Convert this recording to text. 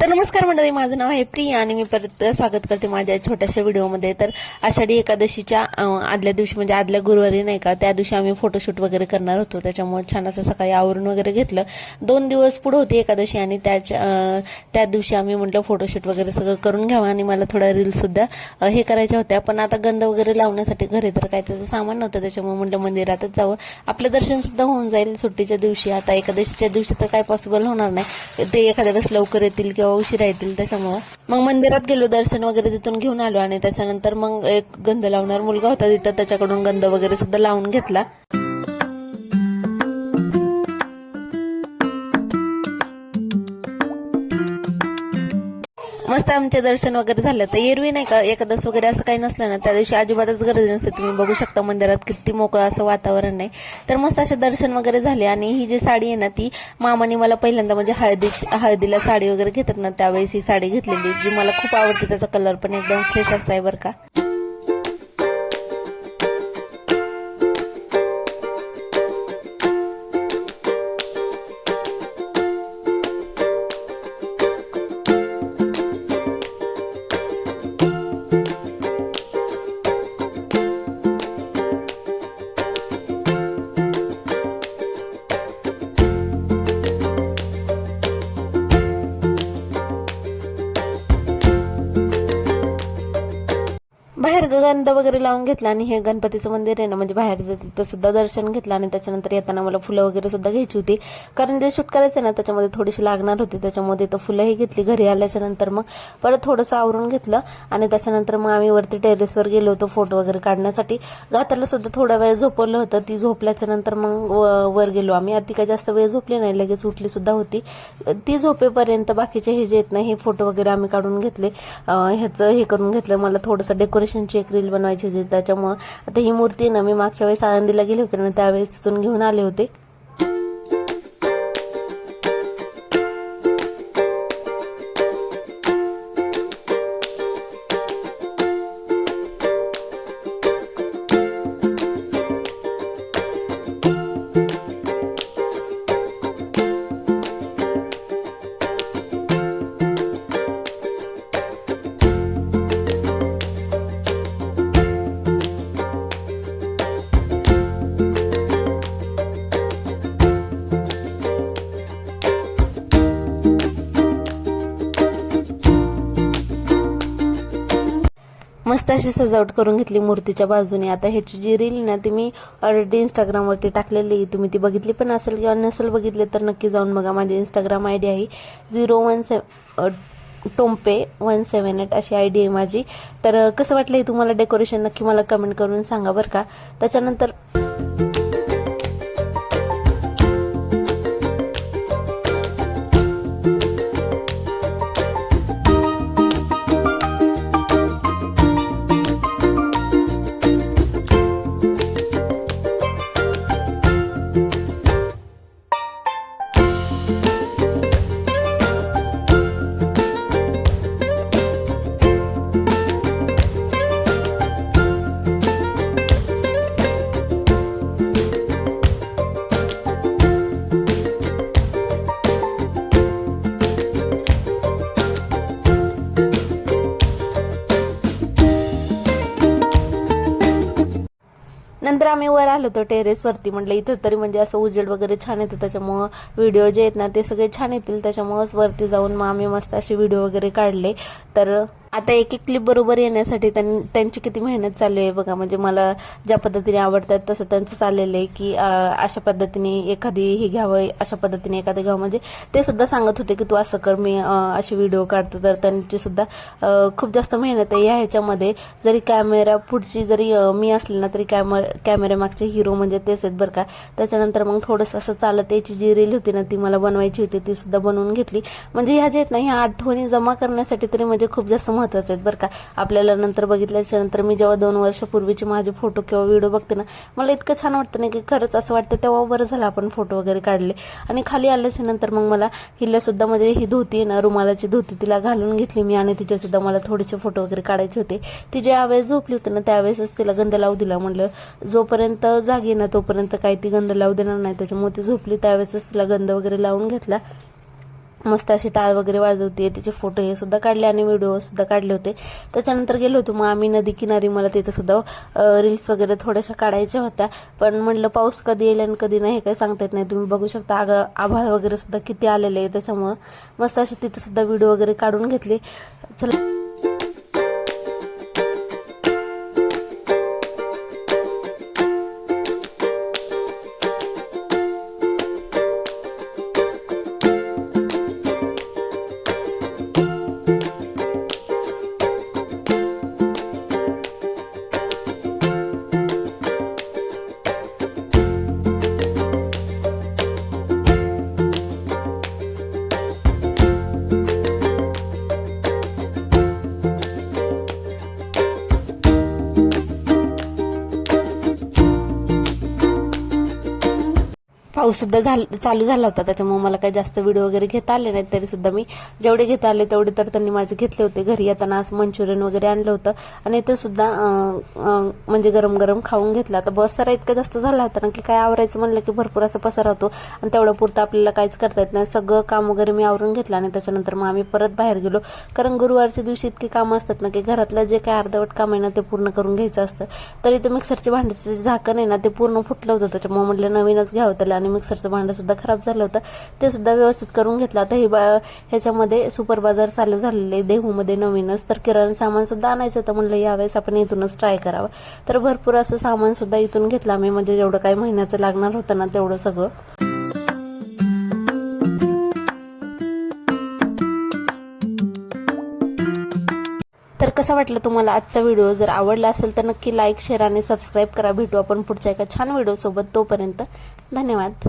तर नमस्कार मंडळी, माझं नाव आहे प्रिया आणि मी परत स्वागत करते माझ्या छोट्याशा व्हिडिओमध्ये. तर आषाढी एकादशीच्या आदल्या दिवशी म्हणजे आदल्या गुरुवारी नाही का, त्या दिवशी आम्ही फोटोशूट वगैरे करणार होतो. त्याच्यामुळे छान असं सकाळी आवरून वगैरे घेतलं. 2 दिवस पुढे होती एकादशी आणि त्या दिवशी आम्ही म्हटलं फोटोशूट वगैरे सगळं करून घ्यावं आणि मला थोड्या रील सुद्धा हे करायच्या होत्या. पण आता गंध वगैरे लावण्यासाठी घरी तर काय त्याचं सामान नव्हतं, त्याच्यामुळे म्हटलं मंदिरातच जावं, आपलं दर्शन सुद्धा होऊन जाईल सुट्टीच्या दिवशी. आता एकादशीच्या दिवशी तर काय पॉसिबल होणार नाही, ते एखाद्या वेळेस लवकर येतील किंवा उशिरा येतील. त्याच्यामुळं मग मंदिरात गेलो, दर्शन वगैरे तिथून घेऊन आलो आणि त्याच्यानंतर मग एक गंध लावणार मुलगा होता तिथं, त्याच्याकडून गंध वगैरे सुद्धा लावून घेतला. मस्त आमचे दर्शन वगैरे झालं. तर एरवी नाही का एकादश वगैरे असं काही नसलं ना, त्या दिवशी अजिबातच गर्दी नसते. तुम्ही बघू शकता मंदिरात किती मोकळं असं वातावरण नाही. तर मस्त असे दर्शन वगैरे झाले. आणि ही जी साडी आहे ना, ती मामाने मला पहिल्यांदा म्हणजे हळदीला साडी वगैरे घेतात ना, त्यावेळेस ही साडी घेतलेली, जी मला खूप आवडते. त्याचा कलर पण एकदम फ्रेश असा आहे बरं का. बाहेर गंध वगैरे लावून घेतला आणि हे गणपतीचं मंदिर आहे ना, म्हणजे बाहेरचं, तिथं सुद्धा दर्शन घेतलं. आणि त्याच्यानंतर येताना मला फुलं वगैरे सुद्धा घ्यायची होती, कारण जे शूट करायचं ना त्याच्यामध्ये थोडीशी लागणार होती. त्याच्यामध्ये तर फुलंही घेतली. घरी आल्याच्या नंतर मग परत थोडंसं आवरून घेतलं आणि त्याच्यानंतर मग आम्ही वरती टेरेसवर गेलो होतो फोटो वगैरे काढण्यासाठी. गाताला सुद्धा थोडा वेळ झोपवलं होतं. ती झोपल्याच्या नंतर मग वर गेलो आम्ही. आधी काही जास्त वेळ झोपली नाही, लगेच उठली सुद्धा होती. ती झोपेपर्यंत बाकीचे हे जे आहेत ना, हे फोटो वगैरे आम्ही काढून घेतले. ह्याचं हे करून घेतलं. मला थोडंसं डेकोरेशनची एक रील बनवायची होती, त्याच्यामुळे आता ही मूर्ती ना, मी मागच्या वेळेस आळंदीला गेले होते ना, त्यावेळेस तिथून घेऊन आले होते. मस्त अशी सजावट करून घेतली मूर्तीच्या बाजूने. आता ह्याची जी रील ना, ती मी ऑलरेडी इंस्टाग्रामवरती टाकलेली. तुम्ही ती बघितली पण असेल किंवा नसेल बघितली तर नक्की जाऊन बघा. माझी इंस्टाग्राम आयडी आहे 017टोम्पे178 अशी आयडी आहे माझी. तर कसं वाटलं तुम्हाला डेकोरेशन, नक्की मला कमेंट करून सांगा बरं का. त्याच्यानंतर नंतर आम्ही वर आलो होतो टेरेसवरती. म्हटलं इथं तरी म्हणजे असं उजेड वगैरे छान येतो, त्याच्यामुळं व्हिडिओ जे आहेत ना ते सगळे छान येतील. त्याच्यामुळंच वरती जाऊन मग आम्ही मस्त असे व्हिडिओ वगैरे काढले. तर आता एक एक क्लिप बरोबर येण्यासाठी त्यांची किती मेहनत चालू आहे बघा. म्हणजे मला ज्या पद्धतीने आवडतात तसं त्यांचं चाललेलं आहे की अशा पद्धतीने एखादी हे घ्यावं, अशा पद्धतीने एखादं घ्यावं. म्हणजे ते सुद्धा सांगत होते की तू असं कर, मी असे व्हिडिओ काढतो. तर त्यांची सुद्धा खूप जास्त मेहनत आहे या ह्याच्यामध्ये. जरी कॅमेरा पुढची जरी मी असली ना, तरी कॅमेरा मागचे हिरो म्हणजे तेच आहेत बरं का. त्याच्यानंतर मग थोडंसं असं चालत याची जी रील होती ना, ती मला बनवायची होती, ती सुद्धा बनवून घेतली. म्हणजे ह्या जे आहेत ना, ह्या आठवणी जमा करण्यासाठी तरी म्हणजे खूप जास्त महत्त्वाचं आहेत बरं का. आपल्याला नंतर बघितल्याच्या नंतर मी जेव्हा 2 वर्षापूर्वीचे माझे फोटो किंवा व्हिडिओ बघते ना, मला इतकं छान वाटतं ना की खरंच असं वाटतं तेव्हा बरं झालं आपण फोटो वगैरे काढले. आणि खाली आल्याच्या नंतर मग मला हिला सुद्धा म्हणजे ही धोती ना, रुमालाची धोती तिला घालून घेतली मी आणि तिचे सुद्धा मला थोडेसे फोटो वगैरे काढायचे होते. ती ज्यावेळेस झोपली होती ना त्यावेळेसच तिला गंध लावू दिला. म्हणलं जोपर्यंत जागी ना तोपर्यंत काही ती गंध लावू देणार नाही, त्याच्यामुळे ती झोपली त्यावेळेसच तिला गंध वगैरे लावून घेतला. मस्त अशी टाळ वगैरे वाजवते, तिचे फोटो हे सुद्धा काढले आणि व्हिडिओ सुद्धा काढले होते. त्याच्यानंतर गेलो होतो मग आम्ही नदी किनारी. मला तिथं सुद्धा रील्स वगैरे थोड्याशा काढायच्या होत्या, पण म्हणलं पाऊस कधी येईल आणि कधी नाही हे काही सांगता येत नाही. तुम्ही बघू शकता आभाळ वगैरे सुद्धा किती आलेले आहे, त्याच्यामुळं मस्त अशी तिथं सुद्धा व्हिडिओ वगैरे काढून घेतले. चला पाऊस सुद्धा चालू झाला होता, त्याच्यामुळे मला काही जास्त व्हिडिओ वगैरे घेता आले नाहीत. तरी सुद्धा मी जेवढे घेता आले तेवढे तर त्यांनी माझे घेतले होते. घरी येताना आज मंचुरियन वगैरे आणलं होतं आणि ते सुद्धा म्हणजे गरम गरम खाऊन घेतलं. आता बसरा इतकं जास्त झाला होता ना की काय आवरायचं म्हणलं की भरपूर असं पसारा होतो आणि तेवढं पुरतं आपल्याला काहीच करता येत नाही. सगळं काम वगैरे मी आवरून घेतलं आणि त्याच्यानंतर मग आम्ही परत बाहेर गेलो, कारण गुरुवारच्या दिवशी इतकी कामं असतात ना की घरातलं जे काय अर्धवट काम आहे ना ते पूर्ण करून घ्यायचं असतं. तरी ते मिक्सरचे भांड्याचं झाकण आहे ना ते पूर्ण फुटलं होतं, त्याच्यामुळे म्हटलं नवीनच घ्यावं त्याला. आणि मिक्सरचं भांडं सुद्धा खराब झालं होतं, ते सुद्धा व्यवस्थित करून घेतलं. आता ह्याच्यामध्ये सुपर बाजार चालू झालेले देहूमध्ये नवीनच, तर किराणा सामान सुद्धा आणायचं होतं. म्हणलं यावेळेस आपण इथूनच ट्राय करावं, तर भरपूर असं सामान सुद्धा इथून घेतलं आम्ही. म्हणजे जेवढं काही महिन्याचं लागणार होतं ना तेवढं सगळं. तर कसा वाटलं तुम्हाला आजचा व्हिडिओ? जर आवडला असेल तर नक्की लाईक, शेअर आणि सबस्क्राईब करा. भेटू आपण पुढच्या एका छान व्हिडिओ सोबत. तोपर्यंत धन्यवाद.